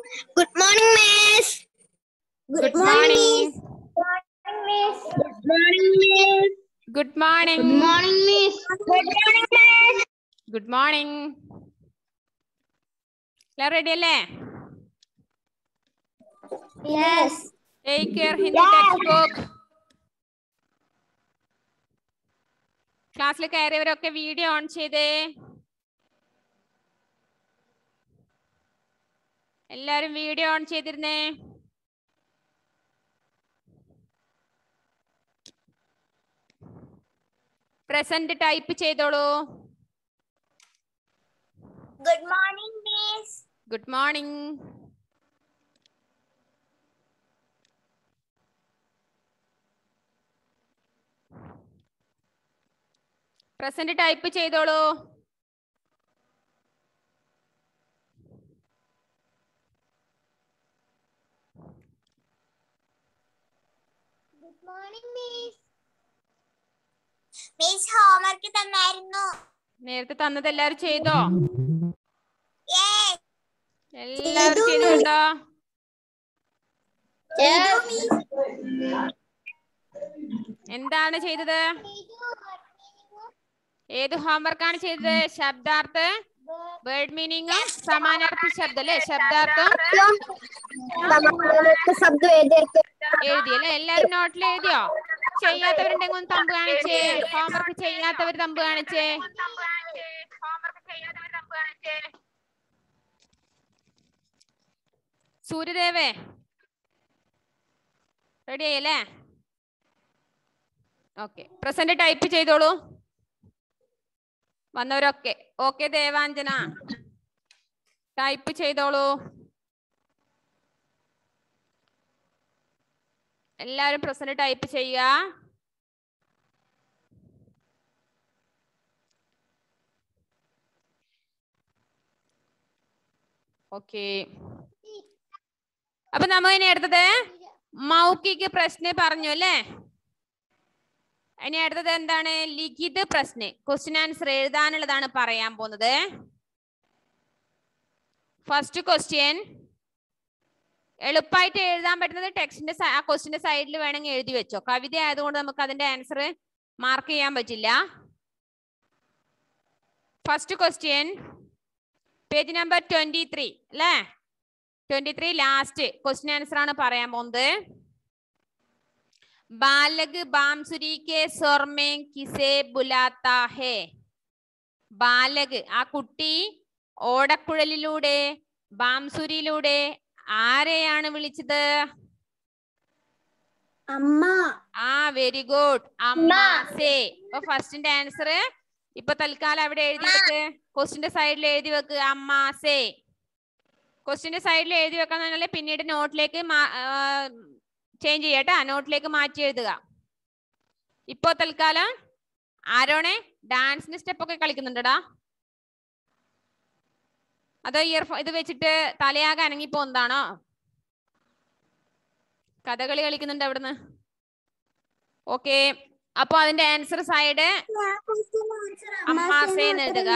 Good morning, miss. Good morning. Good morning, miss. Good morning. Good morning, miss. Good morning, miss. Good morning. Ready alle? Yes. Take your Hindi textbook. ക്ലാസ്സിൽ കയറിയവരൊക്കെ video on ചെയ്തേ. എല്ലാരും video on ചെയ്തിരുന്നേ. Present type ചെയ്തോളൂ. Good morning, miss. Good morning. Present type ചെയ്തോളൂ. Good morning, miss. Miss, homework തന്നായിരുന്നു. നേരത്തെ തന്നത് എല്ലാരും ചെയ്തോ? Yes. എല്ലാരും ചെയ്തിട്ടുണ്ടോ? എന്താണ് ചെയ്തത്? ഏത് ഹോംവർക്കാണ് ചെയ്തത്? ശബ്ദാർത്ഥ, വേർഡ് മീനിങ്ങും സമാനാർത്ഥി ശബ്ദം അല്ലേ? ശബ്ദാർത്ഥം എഴുതിയല്ലേ? എല്ലാരും നോട്ടിൽ എഴുതിയോ? ചെയ്യാത്തവരുണ്ടെങ്കിൽ ഒന്ന് തമ്പ് കാണിച്ചേ. ഹോംവർക്ക് ചെയ്യാത്തവർ തമ്പ് കാണിച്ചേ. സൂര്യദേവേ റെഡി ആയല്ലേ? ഓക്കെ, പ്രസന്റ് ടൈപ്പ് ചെയ്തോളൂ. വന്നവരൊക്കെ ഓക്കെ. ദേവാഞ്ജന ടൈപ്പ് ചെയ്തോളൂ. എല്ലാരും പ്രസന്റ് ടൈപ്പ് ചെയ്യുക. ഓക്കെ, അപ്പൊ നമ്മ ഇനി അടുത്തത് മൗഖിക പ്രശ്നം പറഞ്ഞു അല്ലേ? ഇനി അടുത്തത് എന്താണ്? ലിഖിത പ്രശ്നം, ക്വസ്റ്റ്യൻ ആൻസർ എഴുതാനുള്ളതാണ് പറയാൻ പോകുന്നത്. ഫസ്റ്റ് ക്വസ്റ്റ്യൻ എളുപ്പമായിട്ട് എഴുതാൻ പറ്റുന്നത് ടെക്സ്റ്റിന്റെ ആ ക്വസ്റ്റ്യന്റെ സൈഡിൽ വേണമെങ്കിൽ എഴുതി വെച്ചോ. കവിത ആയതുകൊണ്ട് നമുക്ക് അതിന്റെ ആൻസർ മാർക്ക് ചെയ്യാൻ പറ്റില്ല. ഫസ്റ്റ് ക്വസ്റ്റ്യൻ പേജ് നമ്പർ 23 അല്ലേ? 23 ലാസ്റ്റ് ക്വസ്റ്റ്യൻ ആൻസർ ആണ് പറയാൻ പോകുന്നത്. ബാലക് ബാംസുരി കെ സ്വർ മേ കിസെ ബുലാത്താ ഹേ. ബാലക് ആ കുട്ടി ഓടക്കുഴലിലൂടെ ബാംസുരിയിലൂടെ ആരെയാണ് വിളിച്ചത്? അമ്മ. ആ വെരി ഗുഡ്, അമ്മ സേ. അപ്പൊ ഫസ്റ്റിന്റെ ആൻസർ ഇപ്പൊ തൽക്കാലം അവിടെ എഴുതി വെക്ക്. ക്വസ്റ്റിന്റെ സൈഡിൽ എഴുതി വെക്ക് അമ്മ സേ. ക്വസ്റ്റിന്റെ സൈഡിൽ എഴുതി വെക്കാന്ന് പറഞ്ഞാൽ പിന്നീട് നോട്ടിലേക്ക് ചേഞ്ച് ചെയ്യട്ടാ. നോട്ടിലേക്ക് മാറ്റി എഴുതുക. ഇപ്പൊ തൽക്കാലം ആരോണെ ഡാൻസിന്റെ സ്റ്റെപ്പ് ഒക്കെ കളിക്കുന്നുണ്ടടാ? അതോ ഇയർഫോൺ ഇത് വെച്ചിട്ട് തലയാകെ അനങ്ങി പോകുന്നതാണോ? കഥകളി കളിക്കുന്നുണ്ട് അവിടുന്ന്. ഓക്കെ, അപ്പൊ അതിന്റെ ആൻസർ സൈഡ് അമ്മാസേന്ന് എഴുതുക.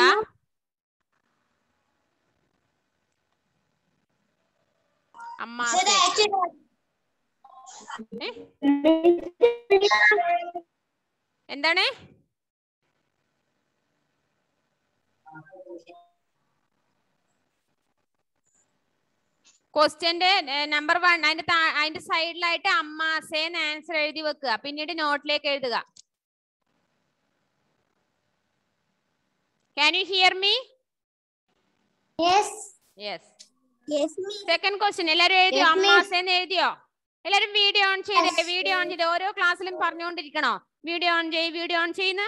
അമ്മാസേ എന്താണ്? ക്വസ്റ്റ്യന്റെ നമ്പർ 1 അതിന്റെ സൈഡിലായിട്ട് അമ്മാസേന്ന് ആൻസർ എഴുതി വെക്കുക. പിന്നീട് നോട്ടിലേക്ക് എഴുതുക. Can you hear me? Yes. Yes. Yes, miss. Second question എല്ലാരും എഴുതിയോ? അമ്മാസേന്ന് എഴുതിയോ? എല്ലാരും വീഡിയോ ഓൺ ചെയ്തേ. വീഡിയോ ഓൺ ചെയ്ത് ഓരോ ക്ലാസ്സിലും പറഞ്ഞുകൊണ്ടിരിക്കണോ വീഡിയോ ഓൺ ചെയ്യ് വീഡിയോ ഓൺ ചെയ്യുന്ന?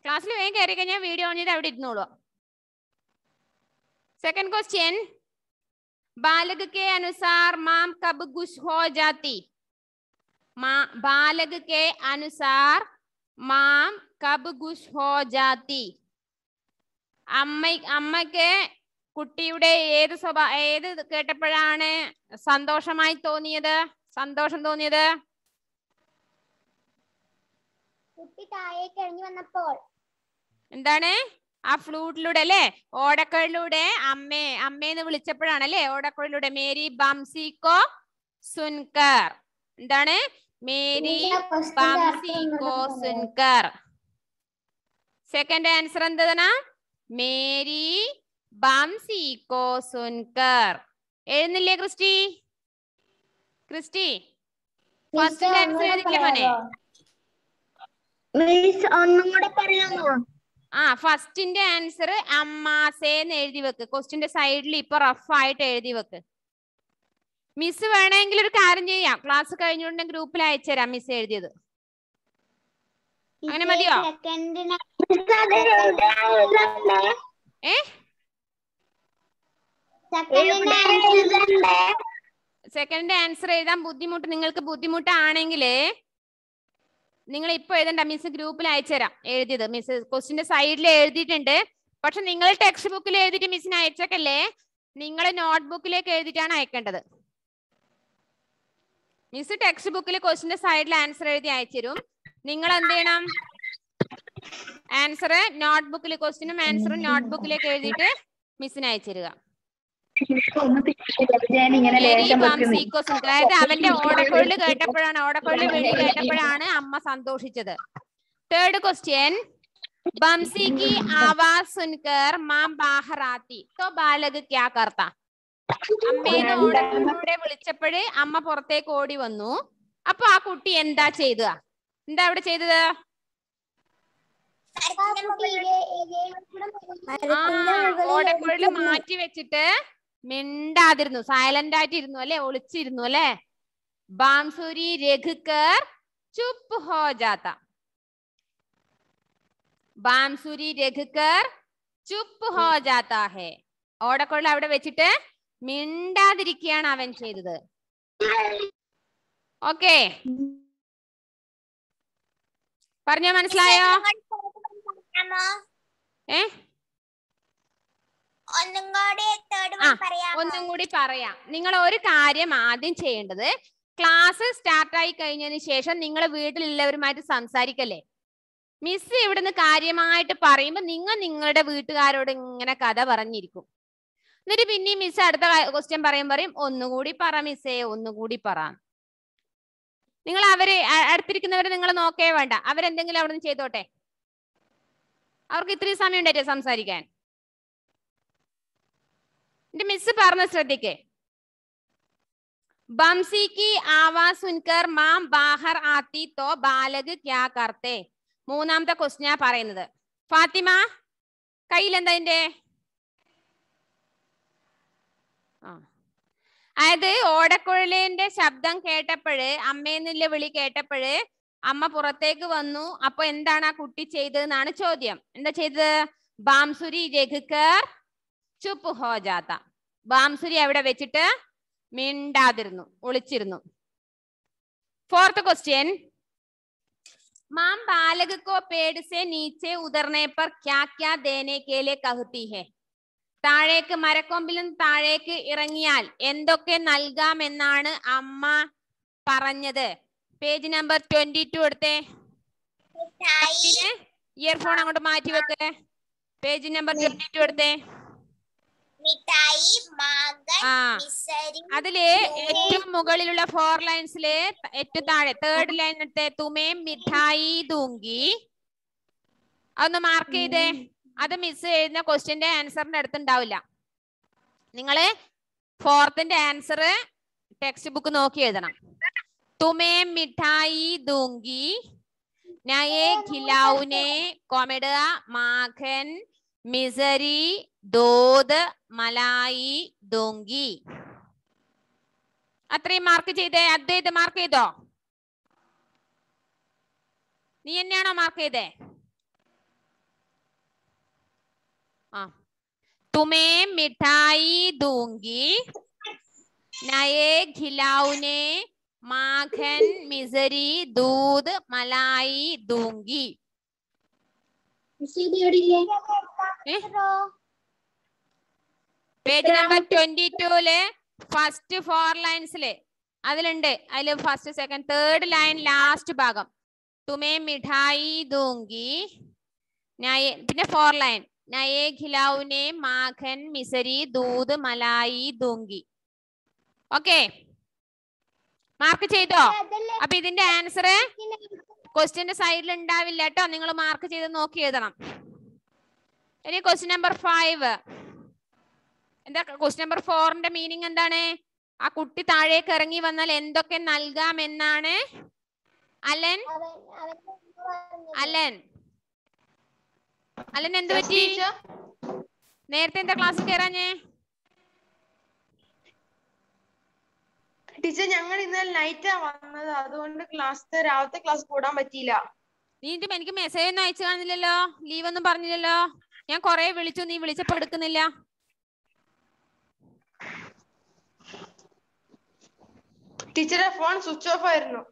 ക്ലാസ്സിൽ വേഗം കയറി കഴിഞ്ഞാൽ വീഡിയോ ഓൺ ചെയ്ത് അവിടെ ഇരുന്നോളൂ. सेकंड क्वेश्चन बालग के अनुसार माम कब गुश हो जाती? बालग के अनुसार माम कब गुश हो जाती? അമ്മയ്ക്ക് കുട്ടിയുടെ ഏത് കേട്ടപ്പോഴാണ് സന്തോഷം തോന്നിയത്? കുട്ടി താഴേക്ക് ഇറങ്ങി വന്നപ്പോൾ. എന്താണ്? ആ ഫ്ലൂട്ടിലൂടെ അല്ലേ, ഓടക്കുഴലിലൂടെ അമ്മേന്ന് വിളിച്ചപ്പോഴാണ് അല്ലേ, ഓടക്കുഴലിലൂടെ മേരി ബംസിക്കോ സുൻകർ. എന്താണ്? മേരി ബംസിക്കോ സുൻകർ. സെക്കൻഡ് ആൻസർ എന്താണ്? മേരി ബംസിക്കോ സുൻകർ. എഴുന്നില്ലേ ക്രിസ്റ്റി? ക്രിസ്റ്റി ഫസ്റ്റ് ആൻസർ എഴുതില്ലേ മോനെ? ഒന്നും കൂടെ പറയാമോ? ആ ഫസ്റ്റിന്റെ ആൻസർ അമ്മാസേന്ന് എഴുതി വെക്ക്. ക്വസ്റ്റിന്റെ സൈഡിൽ ഇപ്പൊ റഫ് ആയിട്ട് എഴുതി വെക്ക്. മിസ് വേണമെങ്കിൽ ഒരു കാര്യം ചെയ്യാം, ക്ലാസ് കഴിഞ്ഞുകൊണ്ട് ഗ്രൂപ്പിൽ അയച്ചുതരാം മിസ് എഴുതിയത്. അങ്ങനെ മതിയോ? സെക്കൻഡ് ആൻസർ എഴുതാൻ ബുദ്ധിമുട്ട്, നിങ്ങൾക്ക് ബുദ്ധിമുട്ടാണെങ്കിൽ നിങ്ങൾ ഇപ്പൊ എഴുതണ്ട, മിസ് ഗ്രൂപ്പിൽ അയച്ചുതരാം എഴുതിയത്. മിസ് ക്വസ്റ്റിന്റെ സൈഡിൽ എഴുതിയിട്ടുണ്ട്. പക്ഷെ നിങ്ങൾ ടെക്സ്റ്റ് ബുക്കിൽ എഴുതിയിട്ട് മിസ്സിന് അയച്ചേക്കല്ലേ, നിങ്ങൾ നോട്ട്ബുക്കിലേക്ക് എഴുതിയിട്ടാണ് അയക്കേണ്ടത്. മിസ് ടെക്സ്റ്റ് ബുക്കിൽ ക്വസ്റ്റിന്റെ സൈഡിൽ ആൻസർ എഴുതി അയച്ചുതരും. നിങ്ങൾ എന്ത് ചെയ്യണം? ആൻസർ നോട്ട്ബുക്കിൽ, ക്വസ്റ്റിനും ആൻസറും നോട്ട്ബുക്കിലേക്ക് എഴുതിയിട്ട് മിസ്സിന് അയച്ചുതരിക. അതായത് അവന്റെ ഓടക്കുഴൽ കേട്ടപ്പോഴാണ്, ഓടക്കുഴൽ വിളി കേട്ടപ്പോഴാണ് അമ്മ സന്തോഷിച്ചത്. തേർഡ് ക്വസ്റ്റ്യൻ, बंसी की आवाज सुनकर मां बाहर आती तो बालक क्या करता? അമ്മേനെ ഓടക്കുഴലിലൂടെ വിളിച്ചപ്പോഴേ അമ്മ പുറത്തേക്ക് ഓടി വന്നു. അപ്പൊ ആ കുട്ടി എന്താ ചെയ്തത്? എന്താ അവിടെ ചെയ്തത്? ഓടക്കുഴല് മാറ്റി വെച്ചിട്ട് മിണ്ടാതിരുന്നു, സൈലന്റ് ആയിട്ടിരുന്നു അല്ലെ, ഒളിച്ചിരുന്നു അല്ലെ. ബാംസുരി രഘുക്കർ ചുപ്പ് ഹോ ജാത്ത. ബാംസുരി രഘുക്കർ ചുപ്പ് ഹോ ജാത്ത ഹെ. ഓടക്കുഴൽ അവിടെ വെച്ചിട്ട് മിണ്ടാതിരിക്കുകയാണ് അവൻ ചെയ്തത്. ഓക്കെ, പറഞ്ഞോ, മനസ്സിലായോ? ഒന്നും കൂടി പറയാം. നിങ്ങൾ ഒരു കാര്യം ആദ്യം ചെയ്യേണ്ടത്, ക്ലാസ് സ്റ്റാർട്ടായി കഴിഞ്ഞതിന് ശേഷം നിങ്ങൾ വീട്ടിലുള്ളവരുമായിട്ട് സംസാരിക്കല്ലേ. മിസ് ഇവിടുന്ന് കാര്യമായിട്ട് പറയുമ്പോ നിങ്ങൾ നിങ്ങളുടെ വീട്ടുകാരോട് ഇങ്ങനെ കഥ പറഞ്ഞിരിക്കും. എന്നിട്ട് പിന്നെ മിസ് അടുത്ത ക്വസ്റ്റ്യൻ പറയും ഒന്നുകൂടി പറ മിസ്സേ, ഒന്നുകൂടി പറ. നിങ്ങൾ അവര് അടുത്തിരിക്കുന്നവരെ നിങ്ങൾ നോക്കേ വേണ്ട, അവരെന്തെങ്കിലും അവിടെ നിന്ന് ചെയ്തോട്ടെ. അവർക്ക് ഇത്രയും സമയം ഉണ്ടായിട്ടേ സംസാരിക്കാൻ. എന്റെ മിസ് പറഞ്ഞ ശ്രദ്ധിക്കേ. बंसी की आवाज सुनकर मां बाहर आती तो बालक क्या करते? മൂന്നാമത്തെ ക്വസ്റ്റ്യനാ പറയുന്നത്. ഫാത്തിമ കയ്യിൽ എന്താ അതിന്റെ? അതായത് ഓടക്കുഴലിന്റെ ശബ്ദം കേട്ടപ്പോഴ്, അമ്മേന്നുള്ള വിളി കേട്ടപ്പോഴ് അമ്മ പുറത്തേക്ക് വന്നു. അപ്പൊ എന്താണ് ആ കുട്ടി ചെയ്തതെന്നാണ് ചോദ്യം. എന്താ ചെയ്തത്? ബാംസുരി രഘുക്കർ ചുപ്പ് ഹോ ജാത്ത. ബാംസുരി അവിടെ വെച്ചിട്ട് മിണ്ടാതിരുന്നു, ഒളിച്ചിരുന്നു. ഫോർത്ത് ക്വസ്റ്റ്യൻ, മാം ബാലക को पेड़ से नीचे उतरने पर क्या क्या देने के लिए कहती है? താഴേക്ക്, മരക്കൊമ്പിൽ നിന്ന് താഴേക്ക് ഇറങ്ങിയാൽ എന്തൊക്കെ നൽകാമെന്നാണ് അമ്മ പറഞ്ഞത്? പേജ് നമ്പർ 22 എടുത്തേ. ഇയർഫോൺ അങ്ങോട്ട് മാറ്റി വെക്ക്. പേജ് നമ്പർ 22 എടുത്തേ. അതില് ഏറ്റവും മുകളിലുള്ള 4 ലൈൻസില് ഏറ്റവും താഴെ തേർഡ് ലൈൻ എടുത്തേ. തുമേ മിഠായി ദൂങ്കി. അതൊന്ന് മാർക്ക് ചെയ്തേ. അത് മിസ് എഴുതുന്ന ക്വസ്റ്റ്യന്റെ ആൻസറിന്റെ അടുത്തുണ്ടാവില്ല. നിങ്ങള് ഫോർത്തിന്റെ ആൻസർ ടെക്സ്റ്റ് ബുക്ക് നോക്കി എഴുതണം. തുമേ മിഠായി ദൂങ്കി, നയേ ഖിലൗനെ കോമിടുക, മാഖൻ മിസരി ദോദ് മലായി ദോങ്കി. അത്രയും മാർക്ക് ചെയ്തേ. അദ്വൈത് മാർക്ക് ചെയ്തോ? നീ എന്നെയാണോ മാർക്ക് ചെയ്തേ? തുമേ മിഠായി ദൂങ്കി, നയേ ഖിലൗനെ, മാഖൻ മിസരി ദൂദ് മലായി ദൂങ്കി. പേജ് നമ്പർ 22 ഫസ്റ്റ് 4 ലൈൻസില് അതിലുണ്ട്. അതില് first, second, third line last ഭാഗം തുമേ മിഠായി ദൂങ്കി, പിന്നെ 4 ലൈൻ നയേ ഖിലാവുനെ മാഖൻ മിസരി ദൂത് മലായി ദൂങ്കി. ഓക്കെ, മാർക്ക് ചെയ്തോ? അപ്പൊ ഇതിന്റെ ആൻസർ ക്വസ്റ്റ്യന്റെ സൈഡിൽ ഉണ്ടാവില്ല കേട്ടോ, നിങ്ങൾ മാർക്ക് ചെയ്ത് നോക്കി എഴുതണം. ഇനി ക്വസ്റ്റ്യൻ നമ്പർ 5. എന്താ ക്വസ്റ്റ്യൻ നമ്പർ 4ന്റെ മീനിങ് എന്താണ്? ആ കുട്ടി താഴേക്ക് ഇറങ്ങി വന്നാൽ എന്തൊക്കെ നൽകാം എന്നാണ് അലൻ അലൻ അലൻ എന്ത് പറ്റി? നേരത്തെ എന്താ ക്ലാസ്സിൽ കയറാഞ്ഞേ? ടീച്ചർ ഞങ്ങൾ ഇന്നലെ നൈറ്റാ വന്നത്, അതുകൊണ്ട് രാവിലത്തെ ക്ലാസ് കൂടാൻ പറ്റിയില്ല. നീ എനിക്ക് മെസ്സേജ് ഒന്നും അയച്ചു കാണില്ലല്ലോ, ലീവ് ഒന്നും പറഞ്ഞില്ലല്ലോ. ഞാൻ കൊറേ വിളിച്ചു, നീ വിളിച്ചപ്പോ എടുക്കുന്നില്ല. ടീച്ചറെ ഫോൺ സ്വിച്ച് ഓഫ് ആയിരുന്നു.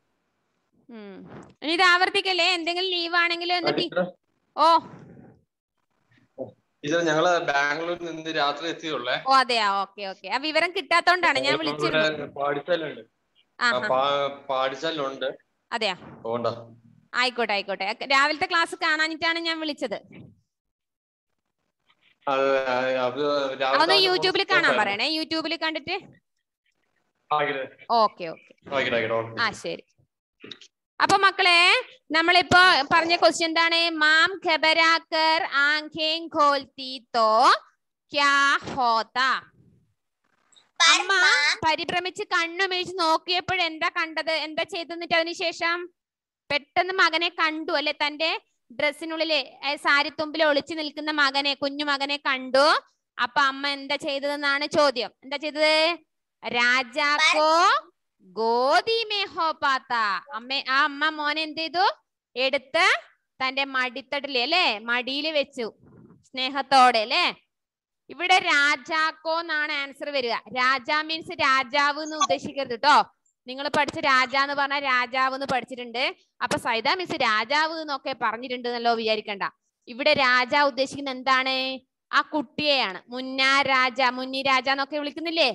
ഇനി ഇത് ആവർത്തിക്കല്ലേ, എന്തെങ്കിലും ലീവ് ആണെങ്കിലും ഓ ഞങ്ങള് ബാംഗ്ലൂരിൽ നിന്ന് രാത്രി എത്തിയുള്ളേ. ഓ അതെയാ, ഓക്കെ ഓക്കെ. ആ വിവരം കിട്ടാത്തോണ്ടാണ് ഞാൻ വിളിച്ചിരുന്നത്. പാടിച്ചാലുണ്ട്. അതെയാ, ആയിക്കോട്ടെ ആയിക്കോട്ടെ. രാവിലത്തെ ക്ലാസ് കാണാനിട്ടാണ് ഞാൻ വിളിച്ചത്. അതൊന്ന് യൂട്യൂബിൽ കാണാൻ പറയണേ, യൂട്യൂബിൽ കണ്ടിട്ട്. ഓക്കെ ഓക്കെ, ആ ശരി. അപ്പൊ മക്കളെ, നമ്മളിപ്പോ പറഞ്ഞ ക്വസ്റ്റ്യൻ എന്താണ്? മാം ഖബരാക്കർ ആംഖേം ഖോൽത്തി തോ ക്യാ ഹോതാ. അമ്മ പരിഭ്രമിച്ച് കണ്ണുമിഴിച്ച് നോക്കിയപ്പോൾ എന്താ കണ്ടത്? എന്താ ചെയ്തെന്നിട്ട് അതിനുശേഷം പെട്ടെന്ന് മകനെ കണ്ടു അല്ലെ, തന്റെ ഡ്രസ്സിനുള്ളില് സാരിത്തുമ്പിൽ ഒളിച്ചു നിൽക്കുന്ന മകനെ, കുഞ്ഞു മകനെ കണ്ടു. അപ്പൊ അമ്മ എന്താ ചെയ്തതെന്നാണ് ചോദ്യം. എന്താ ചെയ്തത്? രാജാക്കോ ഗോദി മേ ഹോ പാത്ത. അമ്മ മോനെ എന്ത് ചെയ്തു? എടുത്ത് തന്റെ മടിത്തട്ടില് അല്ലെ, മടിയിൽ വെച്ചു സ്നേഹത്തോടെ അല്ലെ. ഇവിടെ രാജാക്കോ എന്നാണ് ആൻസർ വരിക. രാജ മീൻസ് രാജാവ് എന്ന് ഉദ്ദേശിക്കരുത് കേട്ടോ. നിങ്ങൾ പഠിച്ച രാജ എന്ന് പറഞ്ഞാൽ രാജാവ് എന്ന് പഠിച്ചിട്ടുണ്ട്. അപ്പൊ സൈദ മിസ് രാജാവ് എന്നൊക്കെ പറഞ്ഞിട്ടുണ്ട് എന്നല്ലോ വിചാരിക്കണ്ട. ഇവിടെ രാജ ഉദ്ദേശിക്കുന്നത് എന്താണ്? ആ കുട്ടിയെയാണ്. മുന്നാ രാജ, മുന്നി രാജ എന്നൊക്കെ വിളിക്കുന്നില്ലേ?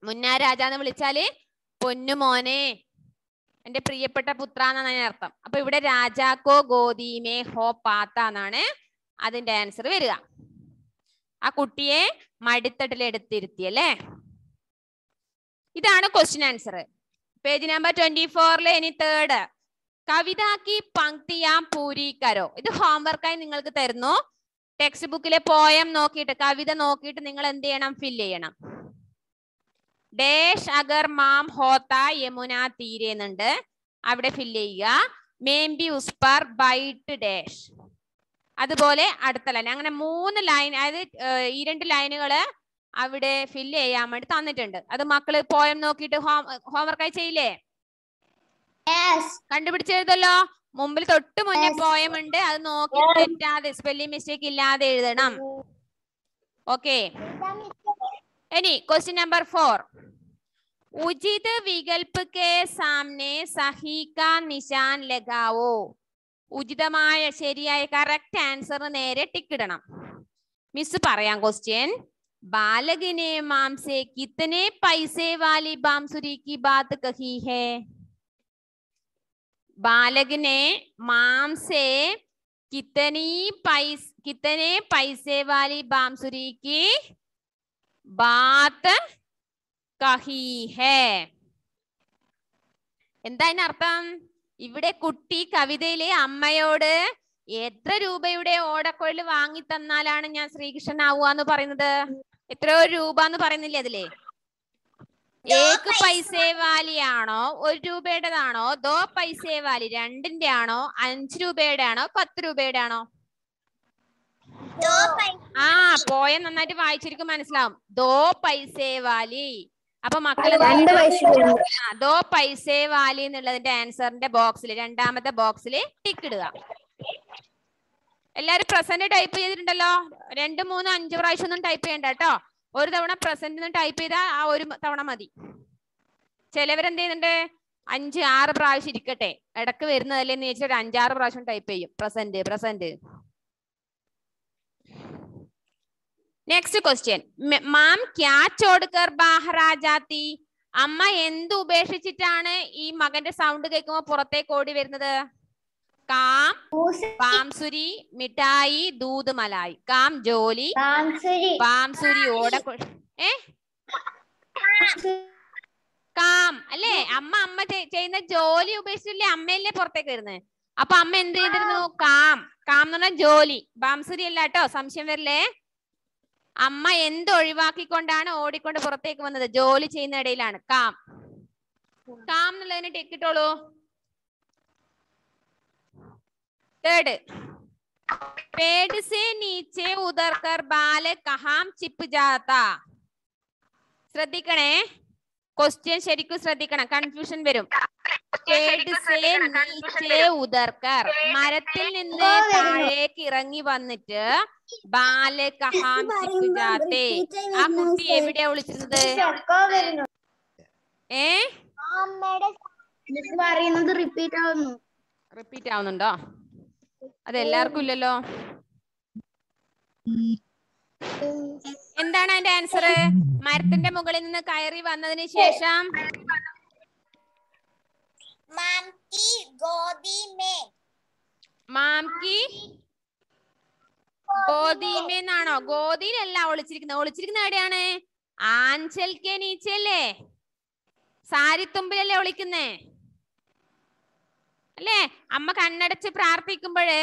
മുന്നാ രാജ എന്ന് വിളിച്ചാല് പൊന്നു മോനെ, എന്റെ പ്രിയപ്പെട്ട പുത്ര എന്നാണ് അർത്ഥം. അപ്പൊ ഇവിടെ രാജാക്കോ ഗോദീമേ ഹോ പാത്ത എന്നാണ് അതിന്റെ ആൻസർ വരിക. ആ കുട്ടിയെ മടിത്തട്ടിൽ എടുത്തിരുത്തി അല്ലേ. ഇതാണ് ക്വസ്റ്റ്യൻ ആൻസർ. പേജ് നമ്പർ 24 ഇനി 3rd കവിതാക്കി പങ്ക്തിയാം പൂരി കരോ. ഇത് ഹോംവർക്കായി നിങ്ങൾക്ക് തരുന്നു. ടെക്സ്റ്റ് ബുക്കിലെ പോയം നോക്കിയിട്ട്, കവിത നോക്കിയിട്ട് നിങ്ങൾ എന്ത് ചെയ്യണം? ഫില്ല് ചെയ്യണം. ഡേഷ് അഗർ മാം ഹോത്ത യമുന തീരെ എന്നുണ്ട്, അവിടെ ഫില്ല് ചെയ്യുക. മേംബി ഉസ് പർ ബൈറ്റ് ഡേഷ്. അതുപോലെ അടുത്ത ലൈൻ. അങ്ങനെ 3 ലൈൻ, അതായത് ഈ 2 ലൈനുകള് അവിടെ ഫില്ല് ചെയ്യാൻ വേണ്ടി തന്നിട്ടുണ്ട്. അത് മക്കള് പോയം നോക്കിയിട്ട് ഹോംവർക്കായി ചെയ്യില്ലേ? കണ്ടുപിടിച്ചെഴുതല്ലോ. മുമ്പിൽ തൊട്ട് മുന്നേ പോയം ഉണ്ട്, അത് നോക്കി തെറ്റാതെ സ്പെല്ലിംഗ് മിസ്റ്റേക്ക് ഇല്ലാതെ എഴുതണം. ഓക്കെ. ഇനി ക്വസ്റ്റ്യൻ നമ്പർ 4. ഉചിത് വികൽപ്പ് കെ സാമനെ സഹി കാ നിശാൻ ലഗാവോ. ഉചിതമായ ശരിയായ കറക്റ്റ് ആൻസറിന് നേരെ ടിക്ക് ഇടണം. മിസ് പറയാം ക്വസ്റ്റ്യൻ. ബാലകിനെ മാം സെ കിത്തനെ പൈസെ വാലി ബാംസുരി की बात कही है. ബാലകിനെ മാം സെ कितने पैसे वाली बांसुरी की बात कही है. എന്താ അതിനർത്ഥം? ഇവിടെ കുട്ടി കവിതയിലെ അമ്മയോട് എത്ര രൂപയുടെ ഓടക്കൊഴൽ വാങ്ങി തന്നാലാണ് ഞാൻ ശ്രീകൃഷ്ണനാവുക എന്ന് പറയുന്നത്? എത്രയോ രൂപ എന്ന് പറയുന്നില്ലേ അതിലെ? ഏക്ക് പൈസേ വാലിയാണോ, 1 രൂപയുടേതാണോ, 2 പൈസേ വാലി 2ന്റെ ആണോ, 5 രൂപയുടെ ആണോ, 10 രൂപയുടെ ആണോ? ആ പോയം നന്നായിട്ട് വായിച്ചിരിക്കും, മനസ്സിലാവും. 2 പൈസേ വാലി. അപ്പൊ മക്കള് 2 പൈസേ വാലി എന്നുള്ളതിന്റെ ആൻസറിന്റെ ബോക്സിൽ, 2ാമത്തെ ബോക്സിൽ ടിക്ക് ഇടുക. എല്ലാരും പ്രസന്റ് ടൈപ്പ് ചെയ്തിട്ടുണ്ടല്ലോ. 2, 3, 5 പ്രാവശ്യം ഒന്നും ടൈപ്പ് ചെയ്യണ്ട കേട്ടോ. ഒരു തവണ പ്രസന്റ് ടൈപ്പ് ചെയ്താൽ ആ ഒരു തവണ മതി. ചിലവരെന്ത് ചെയ്യുന്നുണ്ട്? 5, 6 പ്രാവശ്യം ഇരിക്കട്ടെ, ഇടക്ക് വരുന്നതല്ലേന്ന് ചോദിച്ചാൽ 5, 6 പ്രാവശ്യം ടൈപ്പ് ചെയ്യും പ്രസന്റ്. Next question. മാം ക്യാ ചോഡ്കർ ബാഹർ ആ ജാത്തി. അമ്മ എന്ത് ഉപേക്ഷിച്ചിട്ടാണ് ഈ മകന്റെ സൗണ്ട് കേൾക്കുമ്പോൾ പുറത്തേക്ക് ഓടി വരുന്നത്? काम बांसुरी मिठाई दूध मलाई काम ജോലി ബാംസുരി കാം അല്ലേ അമ്മ ചെയ്യുന്ന ജോലി ഉപേക്ഷിച്ചില്ലേ അമ്മയല്ലേ പുറത്തേക്ക് വരുന്നത് അപ്പൊ അമ്മ എന്ത് ചെയ്തിരുന്നു കാം എന്ന് പറഞ്ഞാൽ ജോലി ബാംസുരി അല്ല കേട്ടോ സംശയം വരില്ലേ അമ്മ എന്ത് ഒഴിവാക്കിക്കൊണ്ടാണ് ഓടിക്കൊണ്ട് പുറത്തേക്ക് വന്നത് ജോലി ചെയ്യുന്ന ഇടയിലാണ് കാം എന്നുള്ളതിന് ടിക്ക് ഇട്ടോളൂ തേർഡ് पेड़ से नीचे उतरकर बाल कहाँ छिप जाता ശ്രദ്ധിക്കണേ ക്വസ്റ്റ്യൻ ശരിക്കും ശ്രദ്ധിക്കണം കൺഫ്യൂഷൻ വരും पेड़ से नीचे उतरकर മരത്തിൽ നിന്ന് താഴേക്ക് ഇറങ്ങി വന്നിട്ട് ബാൽ കഹാം छिप जाते ആ കുട്ടി എവിടെയാ ഒളിച്ചിരുന്നത് റിപ്പീറ്റ് ആവുന്നുണ്ടോ അതെല്ലാവർക്കും ഇല്ലല്ലോ എന്താണ് അതിന്റെ ആൻസർ മരത്തിന്റെ മുകളിൽ നിന്ന് കയറി വന്നതിന് ശേഷം മാംകി ഗോദീമെന്നാണോ ഗോദിയിലല്ല ഒളിച്ചിരിക്കുന്നത് എവിടെയാണ് ആഞ്ചൽ കെ നീച്ചല്ലേ സാരിത്തുമ്പിലല്ലേ ഒളിക്കുന്നേ അല്ലേ അമ്മ കണ്ണടച്ച് പ്രാർത്ഥിക്കുമ്പോഴേ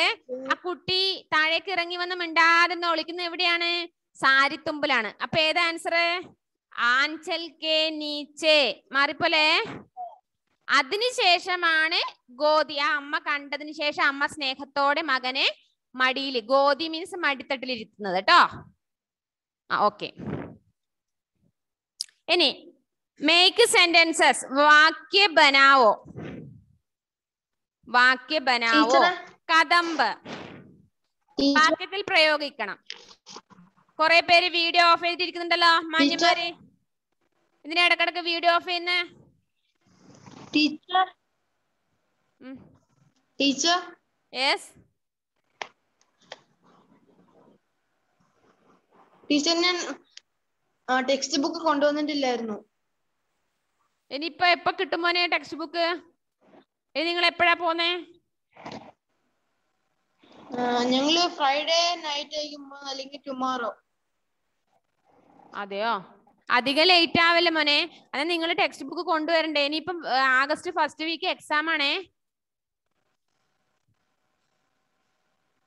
ആ കുട്ടി താഴേക്ക് ഇറങ്ങി വന്ന് മിണ്ടാതെ ഒളിക്കുന്നത് എവിടെയാണ് സാരിത്തുമ്പിലാണ് അപ്പൊ ഏതാ ആൻസർ ആഞ്ചൽ കെ നീച്ചെ മാറിപ്പോലെ അതിനുശേഷമാണ് ഗോദി ആ അമ്മ കണ്ടതിന് ശേഷം അമ്മ സ്നേഹത്തോടെ മകനെ മടിയിൽ ഗോദി മീൻസ് മടിത്തട്ടിൽ ഇരുത്തുന്നത് കേട്ടോ ഓക്കെ ഇനി മേക്ക് സെന്റൻസസ് വാക്യ ബനാവോ കദംബ് വാക്യത്തിൽ പ്രയോഗിക്കണം കുറെ പേര് വീഡിയോ ഓഫ് ചെയ്തിരിക്കുന്നുണ്ടല്ലോ മാന്യന്മാര് ഇതിന് ഇടക്കിടക്ക് വീഡിയോ ഓഫ് ചെയ്യുന്നേ ടീച്ചർ യെസ് ടീച്ചർ ഞാൻ ടെക്സ്റ്റ് ബുക്ക് കൊണ്ടുവന്നിട്ടില്ലായിരുന്നു ഇനിയിപ്പോ എപ്പോ കിട്ടും മോനെ ടെക്സ്റ്റ് ബുക്ക് നിങ്ങൾ എപ്പോഴാ പോന്നേ ഞങ്ങള് ഫ്രൈഡേ നൈറ്റ് ആയിരിക്കുമ്പോ അല്ലെങ്കിൽ ടുമോറോ അതെയോ അധികം ലേറ്റ് ആവല്ലേ മോനെ അത് നിങ്ങൾ ടെക്സ്റ്റ് ബുക്ക് കൊണ്ടുവരണ്ടേ ഇനിയിപ്പം ആഗസ്റ്റ് ഫസ്റ്റ് വീക്ക് എക്സാം ആണേ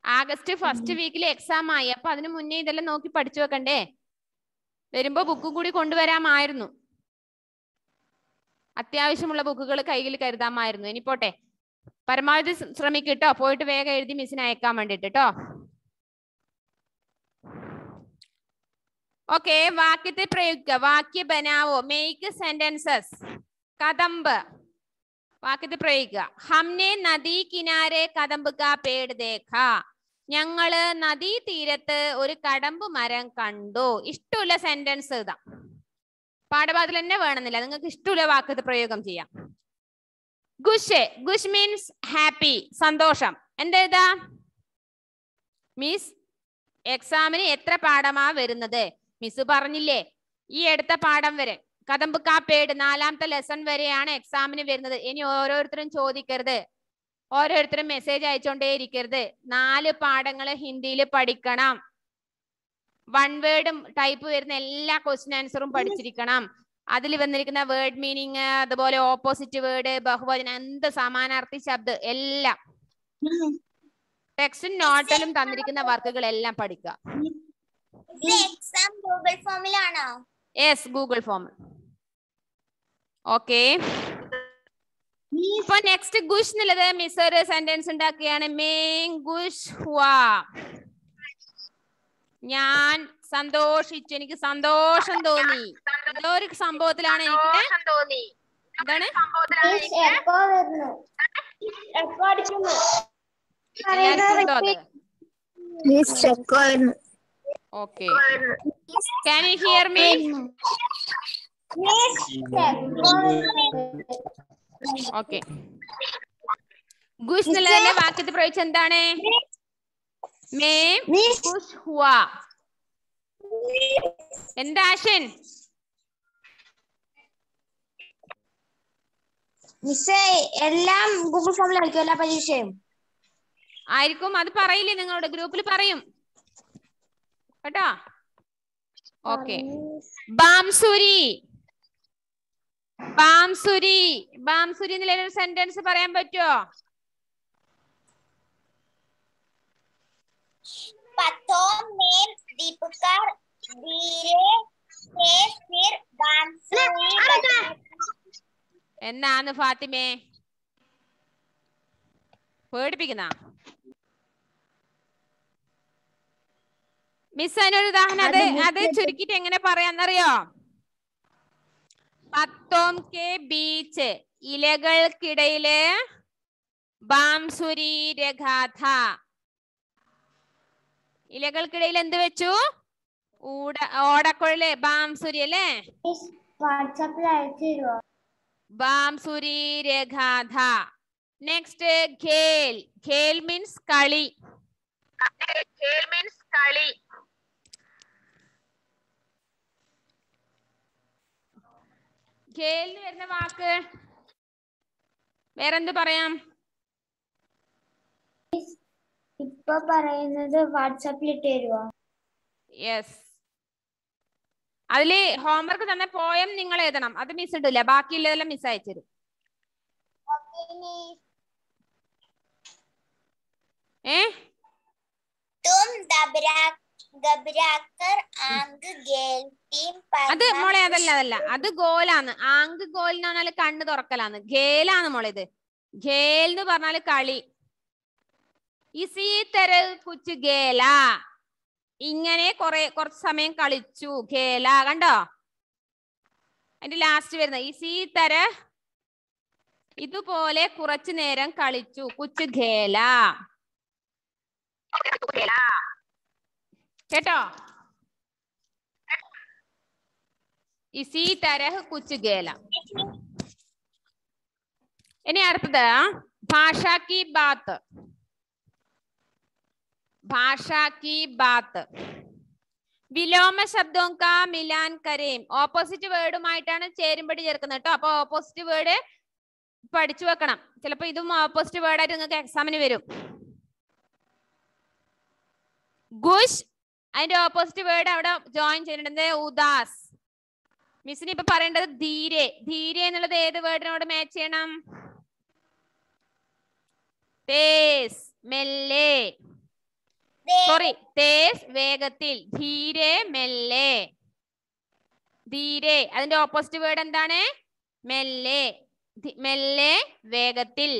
ആഗസ്റ്റ് ഫസ്റ്റ് വീക്കിൽ എക്സാം ആയി അപ്പൊ അതിന് മുന്നേ ഇതെല്ലാം നോക്കി പഠിച്ചു വെക്കണ്ടേ വരുമ്പോ ബുക്കും കൂടി കൊണ്ടുവരാമായിരുന്നു അത്യാവശ്യമുള്ള ബുക്കുകൾ കയ്യിൽ കരുതാമായിരുന്നു ഇനി പോട്ടെ പരമാവധി ശ്രമിക്കട്ടോ പോയിട്ട് വേഗം എഴുതി മിസ്സിന് അയക്കാൻ വേണ്ടിട്ട് കേട്ടോ ഓക്കെ വാക്യത്തെ പ്രയോഗിക്കുക വാക്യ ബനാവോ മേക്ക് സെന്റൻസസ് കദംബ് വാക്യത്തെ പ്രയോഗിക്കുക ഹംനെ നദി കിനാരെ കദംബ് കാ പേട് ദേഖ ഞങ്ങള് നദീ തീരത്ത് ഒരു കടമ്പ് മരം കണ്ടു ഇഷ്ടമുള്ള സെന്റൻസ് ഇതാ പാഠഭാഗത്തിൽ തന്നെ വേണമെന്നില്ല നിങ്ങൾക്ക് ഇഷ്ടമുള്ള വാക്യത്തെ പ്രയോഗം ചെയ്യാം ഗുഷ് മീൻസ് ഹാപ്പി സന്തോഷം എന്താ മിസ് എക്സാമിന് എത്ര പാഠമാ വരുന്നത് മിസ് പറഞ്ഞില്ലേ ഈ അടുത്ത പാഠം വരെ കദംബ് കാ പേട് 4ാമത്തെ ലെസൺ വരെയാണ് എക്സാമിന് വരുന്നത് ഇനി ഓരോരുത്തരും ചോദിക്കരുത് ഓരോരുത്തരും മെസ്സേജ് അയച്ചോണ്ടേ ഇരിക്കരുത് 4 പാഠങ്ങൾ ഹിന്ദിയിൽ പഠിക്കണം 1 വേർഡ് ടൈപ്പ് വരുന്ന എല്ലാ ക്വസ്റ്റ്യൻ ആൻസറും പഠിച്ചിരിക്കണം അതിൽ വന്നിരിക്കുന്ന വേർഡ് മീനിങ് അതുപോലെ ഓപ്പോസിറ്റ് വേർഡ് ബഹുവചനം എന്ത് സമാനാർത്ഥി ശബ്ദം എല്ലാം ടെക്സ്റ്റും നോട്ടിലും തന്നിരിക്കുന്ന വർക്കുകൾ എല്ലാം പഠിക്കുക ഗൂഗിൾ ഫോമിലാണോ യെസ് ഗൂഗിൾ ഫോം ഓക്കെ ഇപ്പൊ നെക്സ്റ്റ് ഗുഷ് എന്നുള്ളത് മിസ് ഒരു സെന്റൻസ് ഉണ്ടാക്കുകയാണ് ഞാൻ സന്തോഷിച്ചു എനിക്ക് സന്തോഷം തോന്നി ഏതോ ഒരു സംഭവത്തിലാണ് എനിക്ക് എന്താണ് okay can you hear me okay ഗുഷ് എന്നുള്ളതിന്റെ വാക്യത്തിൽ പ്രയോഗിച്ച എന്താണ് എന്താ ആഷൻ മിസ്സേ എല്ലാം ഗൂഗിൾ ഫോമിലായിരിക്കും എല്ലാ പരീക്ഷയും ആയിരിക്കും. അത് പറയില്ലേ നിങ്ങളോട്, ഗ്രൂപ്പിൽ പറയും കേട്ടോ. ഓക്കെ. ബാംസുരി. ബാംസുരി. ബാംസുരി എന്നുള്ള ഒരു സെന്റൻസ് പറയാൻ പറ്റുമോ? पतों में दीपकर धीरे से फिर बांसुरी എന്നാണ് ഫാത്തിമേ? പേടിപ്പിക്കുന്ന മിസ് അതിനൊരു ഉദാഹരണം അത് ചുരുക്കിട്ട് എങ്ങനെ പറയാന്നറിയോ? പത്തോം കെ ബീച്ച്, ഇലകൾക്കിടയില് ബാംസുരി രഗാഥ. ഇലകൾക്കിടയിൽ എന്ത് വെച്ചു? ഓടക്കുഴല്, ബാംസുരി അല്ലേ? വാട്സാപ്പിൽ അയച്ചു തരുമോ? ബാംസുരി രഗാഥ. നെക്സ്റ്റ് ഖേൽ. ഖേൽ മീൻസ് കളി. ഖേൽ മീൻസ് കളി. ഖേലിന് വരുന്ന വാക്ക് വേറെന്ത് പറയാം? ഇപ്പൊ പറയുന്നത് വാട്സാപ്പിൽ ഇട്ട് തരുമോ? യെസ്. അതില് ഹോംവർക്ക് തന്ന പോയം നിങ്ങൾ എഴുതണം. അത് മിസ് ഇടില്ല, ബാക്കിയുള്ളതെല്ലാം മിസ് അയച്ചു. അത് മോളെ അതല്ല, അത് ഗോലാണ്. ആങ്ക് ഗോൽ എന്ന് പറഞ്ഞാല് കണ്ണ് തുറക്കലാണ്. ഖേലാണ് മോളെ ഇത്. ഖേൽ എന്ന് പറഞ്ഞാല് കളി. ഇസീ തര കുച്ച് ഖേല, ഇങ്ങനെ കുറച്ച് സമയം കളിച്ചു. ഖേല കണ്ടോ? അതിന്റെ ലാസ്റ്റ് വരുന്ന ഇസീ തര, ഇതുപോലെ കുറച്ചു നേരം കളിച്ചു. കുച്ച് ഖേല. കേട്ടോ? ഇസീ തരഹ് കുച്ച് ഖേല. ഇനി അടുത്തത് ഭാഷാ കി ബാത്ത്. ഭാഷാ കി ബാത്ത്. വിലോമ ശബ്ദോं का मिलान करें. ഓപ്പോസിറ്റ് വേർഡുമായിട്ടാണ് ചേരുംപടി ചേർക്കുന്നത് കേട്ടോ. അപ്പൊ ഓപ്പോസിറ്റ് വേർഡ് പഠിച്ചു വെക്കണം. ചിലപ്പോ ഇതും ഓപ്പോസിറ്റ് വേർഡ് ആയിട്ട് നിങ്ങൾക്ക് എക്സാമിന് വരും. ഗുഷ്, അതിന്റെ ഓപ്പോസിറ്റ് വേർഡ് അവിടെ ജോയിൻ ചെയ്തിട്ടുണ്ട്. ഉദാസ്. മിസ്സിന് ഇപ്പൊ പറയേണ്ടത് ധീരെ. ധീരെ എന്നുള്ളത് ഏത് വേർഡിനോട് മാച്ച് ചെയ്യണം? തേസ്, മെല്ലെ. സോറി, തേസ് വേഗത്തിൽ. ധീരെ മെല്ലെ. ധീരെ അതിന്റെ ഓപ്പോസിറ്റ് വേർഡ് എന്താണ്? മെല്ലെ. മെല്ലെ വേഗത്തിൽ.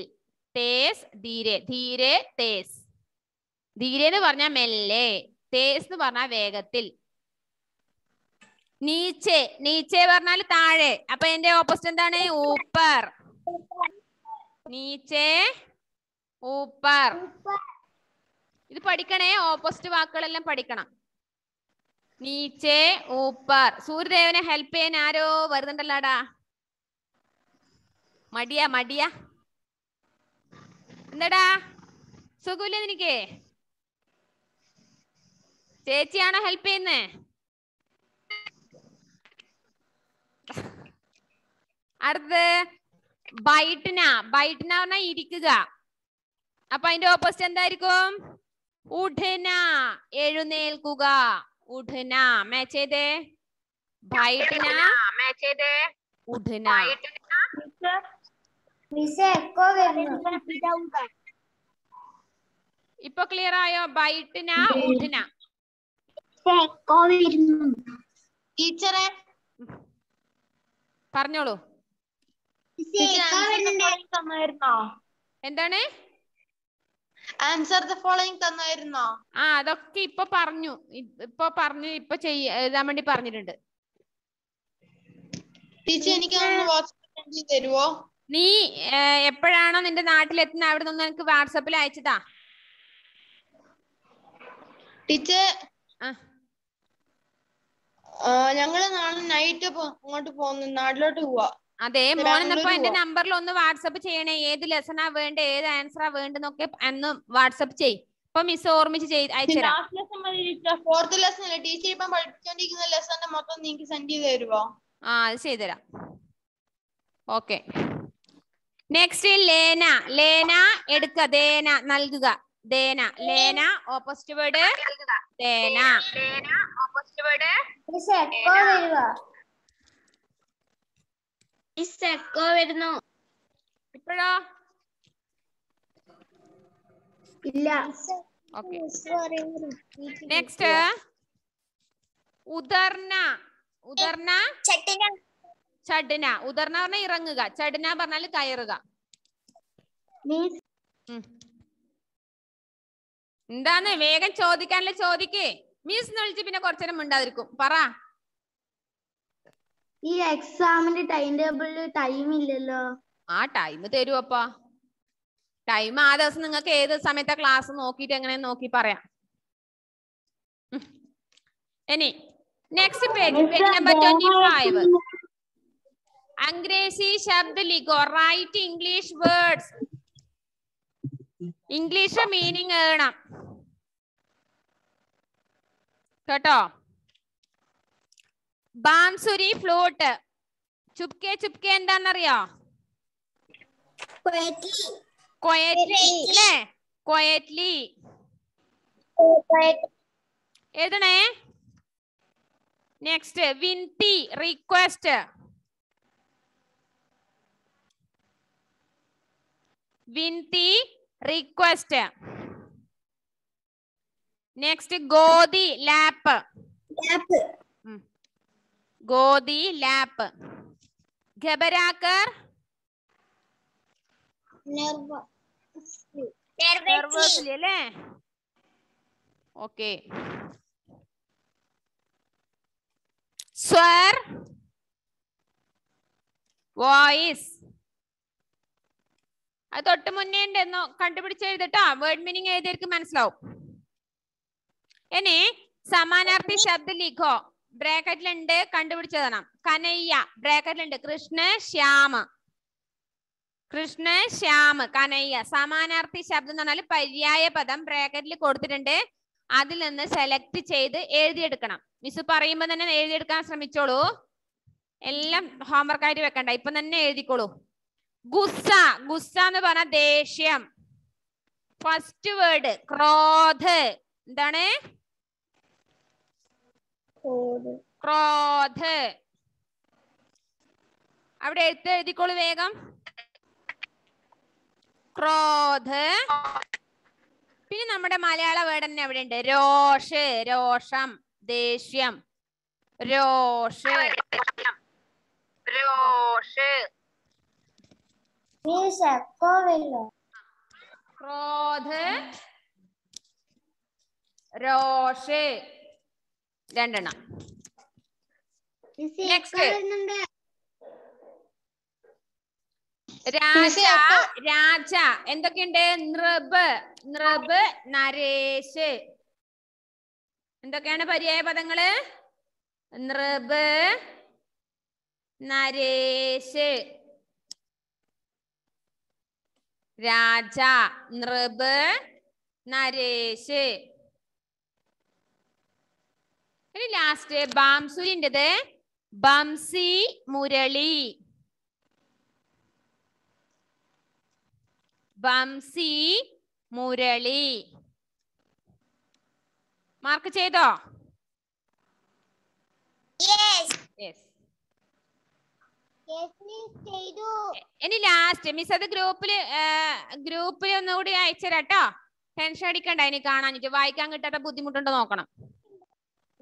തേസ് ധീരെ. ധീരെ തേസ്. ധീരെ എന്ന് പറഞ്ഞാൽ മെല്ലെ, തേസ് എന്ന് പറഞ്ഞാൽ വേഗത്തിൽ. നീച്ചെ. നീച്ചെ പറഞ്ഞാൽ താഴെ. അപ്പൊ എന്റെ ഓപ്പോസിറ്റ് എന്താണ്? ഊപ്പർ. നീച്ചെ, ഊപ്പർ. ഇത് പഠിക്കണേ. ഓപ്പോസിറ്റ് വാക്കുകളെല്ലാം പഠിക്കണം. നീച്ചെ, ഊപ്പർ. സൂര്യദേവനെ ഹെൽപ്പ് ചെയ്യാൻ ആരോ വരുന്നുണ്ടല്ലോടാ. മടിയാ എന്താടാ? സുഖമില്ല നിനക്ക്? ചേച്ചിയാണോ ഹെൽപ്പ് ചെയ്യുന്നേ? അടുത്ത് ബൈറ്റ്ന. ബൈറ്റ്ന പറഞ്ഞാൽ ഇരിക്കുക. അപ്പൊ അതിന്റെ ഓപ്പോസിറ്റ് എന്തായിരിക്കും? ഉഠന, എഴുന്നേൽക്കുക. ഉഠന മാച്ച് ചെയ്തേ. ബൈറ്റ്ന, ഉഠന. ഇപ്പൊ ക്ലിയർ ആയോ? ബൈറ്റ്ന, ഉഠന. ടീച്ചറെ പറഞ്ഞോളൂ. എന്താണ്? ആൻസർ ദ ഫോളോയിങ് തന്നായിരുന്നോ? അതൊക്കെ ഇപ്പൊ പറഞ്ഞു. ഇപ്പൊ എഴുതാൻ വേണ്ടി പറഞ്ഞിട്ടുണ്ട്. ടീച്ചർ എനിക്ക് വാട്സാപ്പിൽ തരുവോ? നീ എപ്പോഴാണോ നിന്റെ നാട്ടിലെത്തുന്ന അവിടെ നിന്ന് എനിക്ക് വാട്സാപ്പിൽ അയച്ചതാ. ടീച്ചർ ഞങ്ങള് നാളെ നൈറ്റ് അങ്ങോട്ട് പോകുന്നു, നാട്ടിലോട്ട് പോവാ. അതെ മോനെന്നപ്പോ എന്റെ നമ്പറിൽ ഒന്ന് വാട്സപ്പ് ചെയ്യണേ. ഏത് ലെസണാ വേണ്ടേ, ഏത് ആൻസറാ വേണ്ടെന്നൊക്കെ ഒന്ന് വാട്സപ്പ് ചെയ്. ഇപ്പൊ മിസ് ഓർമ്മിച്ച് അയച്ചുതരാം. ഫോർത്ത് ലെസൺ അല്ലേ ടീച്ചർ ഇപ്പം പഠിച്ചോണ്ടിരിക്കുന്ന ലെസന്റെ മൊത്തം നിങ്ങൾക്ക് സെൻഡ് ചെയ്ത് തരുവോ? അത് ചെയ്തുതരാം. ഓക്കെ. നെക്സ്റ്റ് ലേന. ലേന എടുക്ക. ദേന നൽകുക. ദേന. ലേന ഓപ്പോസിറ്റ് വേർഡ് ദേന. എക്കോ വരുന്നു. ഇപ്പോഴോ? ഇല്ല. ഓക്കെ. നെക്സ്റ്റ് ഉദർന. ഉദർന ചടന. ഉദർന പറഞ്ഞാൽ ഇറങ്ങുക, ചടന പറഞ്ഞാൽ കയറുക. എന്താന്ന് വേഗം ചോദിക്കാനല്ലേ ചോദിക്കേ. മിസ് എന്ന് വിളിച്ച് പിന്നെ കുറച്ചേരം മിണ്ടാതിരിക്കും. പറ. ഈ എക്സാമിന്റെ ടൈം ടേബിളിൽ ടൈം ഇല്ലല്ലോ. ആ ടൈം തരുവപ്പാ. ടൈം ആ ദിവസം നിങ്ങൾക്ക് ഏത് സമയത്തെ ക്ലാസ് നോക്കിയിട്ട് എങ്ങനെ നോക്കി പറയാം. ഇനി നെക്സ്റ്റ് പേജ്, പേജ് നമ്പർ 25. अंग्रेजी शब्द लिखो. Write English words. English meaning എഴുതണം കേട്ടോ. ബാംസുരി ഫ്ലൂട്ട്. ചുപ്കെ ചുപ്കെ എന്താന്നറിയോ? കൊയറ്റ്ലി അല്ലേ? കൊയറ്റ്ലി എഴുതണേ. നെക്സ്റ്റ് വിൻതി റിക്വസ്റ്റ്. വിൻതി റിക്വസ്റ്റ്. നെക്സ്റ്റ് ഗോദി ലാപ്പ്. ഗോദി ലാപ്പ്. ഘബരാക്കർ നെർവസ്ലി അല്ലേ? ഓക്കെ. സ്വർ വോയിസ്. അത് തൊട്ട് മുന്നേ ഉണ്ടെന്നോ കണ്ടുപിടിച്ച് എഴുതട്ടോ. വേർഡ് മീനിങ് എഴുതിയവർക്ക് മനസ്സിലാവും. ഇനി സമാനാർത്ഥി ശബ്ദ ലിഖോ. ബ്രാക്കറ്റിലുണ്ട്, കണ്ടുപിടിച്ചതാണ്. കനയ്യ ബ്രാക്കറ്റിലുണ്ട്. കൃഷ്ണ ശ്യാമ. കൃഷ്ണ ശ്യാമ കനയ്യ. സമാനാർത്ഥി ശബ്ദം എന്ന് പറഞ്ഞാൽ പര്യായ പദം ബ്രാക്കറ്റിൽ കൊടുത്തിട്ടുണ്ട്. അതിൽ നിന്ന് സെലക്ട് ചെയ്ത് എഴുതിയെടുക്കണം. മിസ് പറയുമ്പോ തന്നെ എഴുതിയെടുക്കാൻ ശ്രമിച്ചോളൂ. എല്ലാം ഹോംവർക്ക് ആയിട്ട് വെക്കണ്ട, ഇപ്പൊ തന്നെ എഴുതിക്കോളൂ. ഗുസ്സ. ഗുസ്സ എന്ന് പറഞ്ഞ ദേഷ്യം. ഫസ്റ്റ് വേർഡ് ക്രോധ്. എന്താണ്? ക്രോധ്. അവിടെ എഴുതിക്കോളൂ വേഗം. ക്രോധ്. പിന്നെ നമ്മുടെ മലയാള വേർഡ് തന്നെ അവിടെ ഉണ്ട്. രോഷ്. രോഷം ദേഷ്യം. രോഷ്. രോഷ്. ക്രോധ് രോഷ് രണ്ടെണ്ണം. നെക്സ്റ്റ് രാജ. രാജ എന്തൊക്കെയുണ്ട്? നൃപ്. നൃപ് നരേഷ്. എന്തൊക്കെയാണ് പര്യായ പദങ്ങള്? നൃപ് നരേഷ്. രാജ നൃപ് നരേഷ്. ഇനി ലാസ്റ്റ് ബാംസുരിൻ്റെത് ബംസി മുരളി. ബംസി മുരളി. മാർക്ക് ചെയ്തോ? ഇനി ലാസ്റ്റ് മിസ് അത് ഗ്രൂപ്പിൽ ഒന്നുകൂടി അയച്ചുതരാട്ടോ. ടെൻഷൻ അടിക്കണ്ട. ഇനി കാണാനിട്ട് വായിക്കാൻ കിട്ടാത്ത ബുദ്ധിമുട്ടുണ്ടോ നോക്കണം.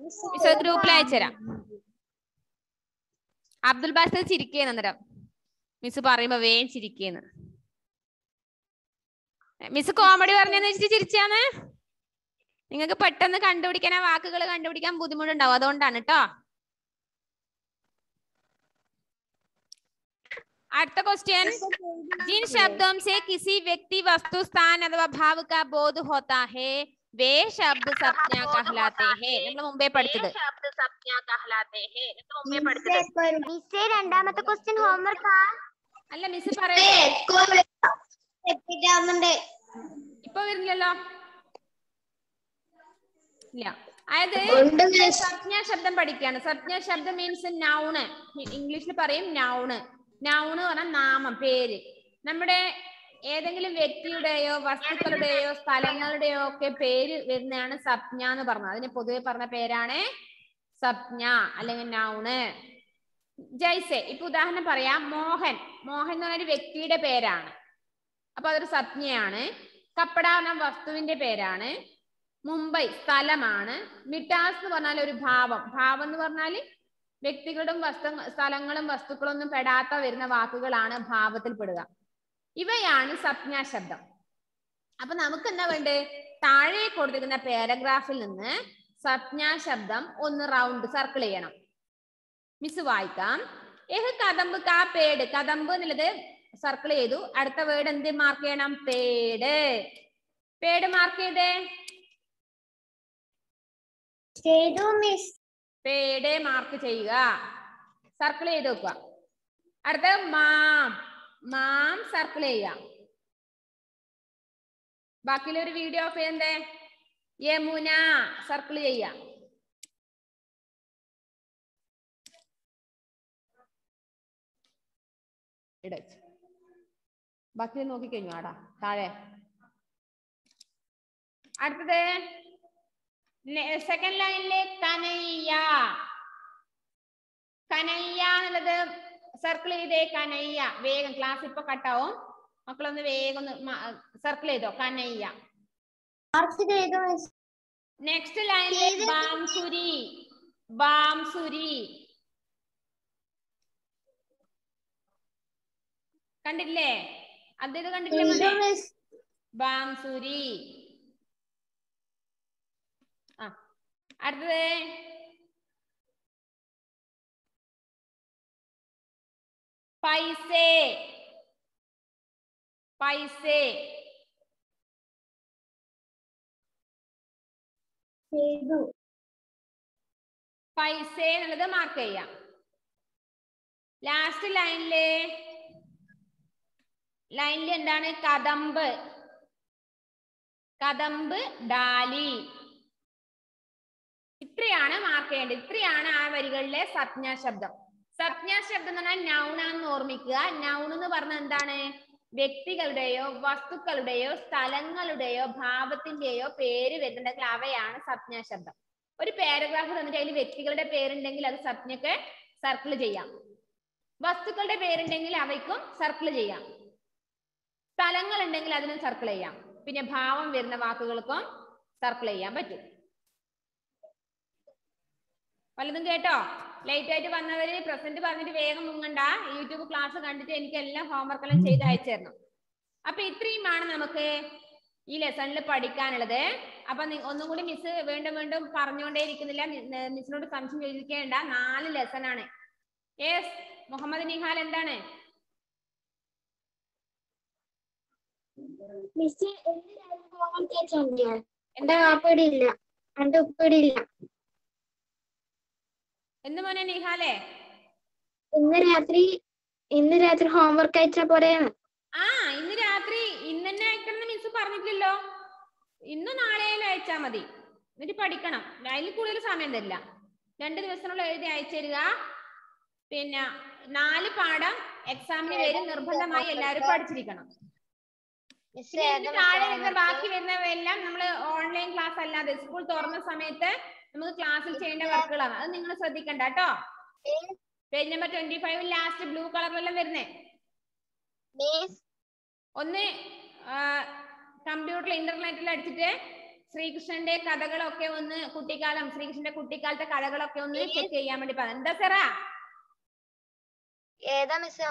മിസ് അത് ഗ്രൂപ്പിൽ അയച്ചുതരാം. അബ്ദുൽ ബാസിൽ ചിരിക്കേന്ന് അന്നേരം മിസ് പറയുമ്പോ വേഗം ചിരിക്കേന്ന്. മിസ് കോമഡി പറഞ്ഞെന്ന് വെച്ചിട്ട് ചിരിച്ചാന്ന്. നിങ്ങൾക്ക് പെട്ടെന്ന് കണ്ടുപിടിക്കാൻ, ആ വാക്കുകൾ കണ്ടുപിടിക്കാൻ ബുദ്ധിമുട്ടുണ്ടാവും, അതുകൊണ്ടാണ് കേട്ടോ. അടുത്ത क्वेश्चन, जिन शब्दों से किसी व्यक्ति वस्तु स्थान अथवा भाव का बोध होता है वे शब्द संज्ञा कहलाते हैं. നമ്മൾ മുമ്പേ പഠിച്ചത്. മിസ്സേ രണ്ടാമത്തെ ക്വസ്റ്റ്യൻ ഹോംവർക്ക് അല്ല മിസ് പറയുന്നത് ഇപ്പൊ വരുന്നില്ലല്ലോ. ഇല്ല, അതായത് സംജ്ഞാ ശബ്ദം പഠിക്കാണ്. സംജ്ഞാ ശബ്ദം മീൻസ് നൗണ്. ഇംഗ്ലീഷിൽ പറയും നൗണ്. നൗണ് പറഞ്ഞാൽ നാമം, പേര്. നമ്മുടെ ഏതെങ്കിലും വ്യക്തിയുടെയോ വസ്തുക്കളുടെയോ സ്ഥലങ്ങളുടെയോ ഒക്കെ പേര് വരുന്നതാണ് സംജ്ഞ എന്ന് പറഞ്ഞത്. അതിന് പൊതുവെ പറഞ്ഞ പേരാണ് സംജ്ഞ അല്ലെങ്കിൽ നൗണ്. ജയ്സെ ഇപ്പൊ ഉദാഹരണം പറയാം. മോഹൻ എന്ന് പറഞ്ഞ ഒരു വ്യക്തിയുടെ പേരാണ്, അപ്പൊ അതൊരു സംജ്ഞയാണ്. കപ്പട എന്ന വസ്തുവിന്റെ പേരാണ്. മുംബൈ സ്ഥലമാണ്. മിഠാസ് എന്ന് പറഞ്ഞാൽ ഒരു ഭാവം എന്ന് പറഞ്ഞാല് വ്യക്തികളും സ്ഥലങ്ങളും വസ്തുക്കളും ഒന്നും പെടാത്ത വരുന്ന വാക്കുകളാണ് ഭാവത്തിൽ പെടുക. ഇവയാണ് സംജ്ഞാ ശബ്ദം. അപ്പൊ നമുക്ക് എന്താ വേണ്ടത്? താഴെ കൊടുത്തിരിക്കുന്ന പാരഗ്രാഫിൽ നിന്ന് സംജ്ഞാ ശബ്ദം ഒന്ന് റൗണ്ട് സർക്കിൾ ചെയ്യണം. മിസ് വായിക്കാം. ഏഹ് കദംബ് കാ പേട്. കദംബ് എന്നുള്ളത് സർക്കിൾ ചെയ്തു. അടുത്ത വേർഡ് എന്ത് മാർക്ക് ചെയ്യണം? പേട് മാർക്ക് ചെയ്തേ. പേട് മാർക്ക് ചെയ്യുക, സർക്കിൾ ചെയ്ത് വെക്കുക. അടുത്ത മാം സർക്കിൾ ചെയ്യാം. ബാക്കിയുള്ള ഒരു വീഡിയോ ഓഫ് ചെയ്യണ്ടേ? യമുന സർക്കിൾ ചെയ്യാം. ബാക്കി നോക്കിക്കഴിഞ്ഞു ആടാ താഴെ. അടുത്തത് സെക്കൻഡ് ലൈനിലെ കനയ്യ എന്നുള്ളത് സർക്കിൾ ചെയ്തേ. കനയ്യ വേഗം, ക്ലാസ് ഇപ്പൊ കട്ടാവും, മക്കളൊന്ന് വേഗം സർക്കിൾ ചെയ്തോ. കനയ്യ. നെക്സ്റ്റ് ലൈനിലെ ബാംസുരി കണ്ടില്ലേ? അത് കണ്ടില്ലേ? ബാംസുരി. അടുത്തത് പൈസേ. പൈസേ എന്നുള്ളത് മാർക്ക് ചെയ്യാം. ലാസ്റ്റ് ലൈനില് എന്താണ്? കദംബ് ഡാലി. ഇത്രയാണ് മാർക്ക് ചെയ്യേണ്ടത്. ഇത്രയാണ് ആ വരികളിലെ സംജ്ഞാ ശബ്ദം. സംജ്ഞാ ശബ്ദം എന്ന് പറഞ്ഞാൽ നൗണാന്ന് ഓർമ്മിക്കുക. നൗൺ എന്ന് പറഞ്ഞാൽ എന്താണ്? വ്യക്തികളുടെയോ വസ്തുക്കളുടെയോ സ്ഥലങ്ങളുടെയോ ഭാവത്തിന്റെയോ പേര് വരുന്നുണ്ടെങ്കിൽ അവയാണ് സംജ്ഞാ ശബ്ദം. ഒരു പാരഗ്രാഫ് തന്നിട്ട് അതിൽ വ്യക്തികളുടെ പേരുണ്ടെങ്കിൽ അത് സംജ്ഞക്ക് സർക്കിൾ ചെയ്യാം. വസ്തുക്കളുടെ പേരുണ്ടെങ്കിൽ അവയ്ക്കും സർക്കിൾ ചെയ്യാം. സ്ഥലങ്ങൾ ഉണ്ടെങ്കിൽ അതിനും സർക്കിൾ ചെയ്യാം. പിന്നെ ഭാവം വരുന്ന വാക്കുകൾക്കും സർക്കിൾ ചെയ്യാൻ പറ്റും. വല്ലതും കേട്ടോ? ലേറ്റ് ആയിട്ട് വന്നവര് പ്രസന്റ് പറഞ്ഞിട്ട് വേഗം മുങ്ങണ്ട. യൂട്യൂബ് ക്ലാസ് കണ്ടിട്ട് എനിക്ക് എല്ലാം ഹോംവർക്ക് എല്ലാം ചെയ്ത് അയച്ചു തരണം. അപ്പൊ ഇത്രയുമാണ് നമുക്ക് ഈ ലെസണിൽ പഠിക്കാനുള്ളത്. അപ്പൊ ഒന്നും കൂടി മിസ് വീണ്ടും പറഞ്ഞുകൊണ്ടേ ഇരിക്കുന്നില്ല. മിസ്സിനോട് സംശയം ചോദിക്കേണ്ട. 4 ലെസൺ ആണ്. യെസ് മുഹമ്മദ് നിഹാൽ എന്താണ്? എന്ത് മോനെ നിഹാലേ? ഇന്ന് രാത്രി ഹോംവർക്ക് അയച്ചാ പോരെയാണ്. ഇന്ന് രാത്രി ഇന്ന് തന്നെ അയക്കണം മിസ് പറഞ്ഞിട്ടില്ലല്ലോ. ഇന്ന് നാളെയും അയച്ചാ മതി. എന്നിട്ട് പഠിക്കണം. അതിൽ കൂടുതൽ സമയം തരില്ല. 2 ദിവസത്തിനുള്ള എഴുതി അയച്ചുതരിക. പിന്നെ 4 പാഠം എക്സാമിന് വരും. നിർബന്ധമായി എല്ലാവരും പഠിച്ചിരിക്കണം. ബാക്കി വരുന്നവയെല്ലാം നമ്മൾ ഓൺലൈൻ ക്ലാസ് അല്ലാതെ സ്കൂൾ തുറന്ന സമയത്ത് നമുക്ക് ക്ലാസ്സിൽ ചെയ്യേണ്ട വർക്കുകളാണ്. അത് നിങ്ങൾ ശ്രദ്ധിക്കണ്ട കേട്ടോ. പേജ് നമ്പർ 25 ലാസ്റ്റ് ബ്ലൂ കളറിലെല്ലാം വരുന്നേ. ഒന്ന് കമ്പ്യൂട്ടറിൽ ഇന്റർനെറ്റിൽ അടിച്ചിട്ട് ശ്രീകൃഷ്ണന്റെ കഥകളൊക്കെ ഒന്ന് ശ്രീകൃഷ്ണന്റെ കുട്ടിക്കാലത്തെ കഥകളൊക്കെ ഒന്ന് ചെക്ക് ചെയ്യാൻ വേണ്ടി പറഞ്ഞു. എന്താ സാറാ? ഏതാ മിസ്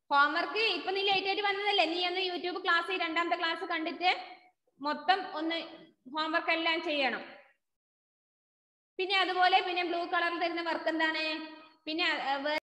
ഹോംവർക്ക് ഇപ്പൊ നീ ലേറ്റ് ആയിട്ട് വന്നതല്ലേ? നീ ഒന്ന് യൂട്യൂബ് ക്ലാസ് 2ാമത്തെ ക്ലാസ് കണ്ടിട്ട് മൊത്തം ഒന്ന് ഹോംവർക്ക് എല്ലാം ചെയ്യണം. പിന്നെ അതുപോലെ ബ്ലൂ കളറിൽ തരുന്ന വർക്ക് എന്താണ്? പിന്നെ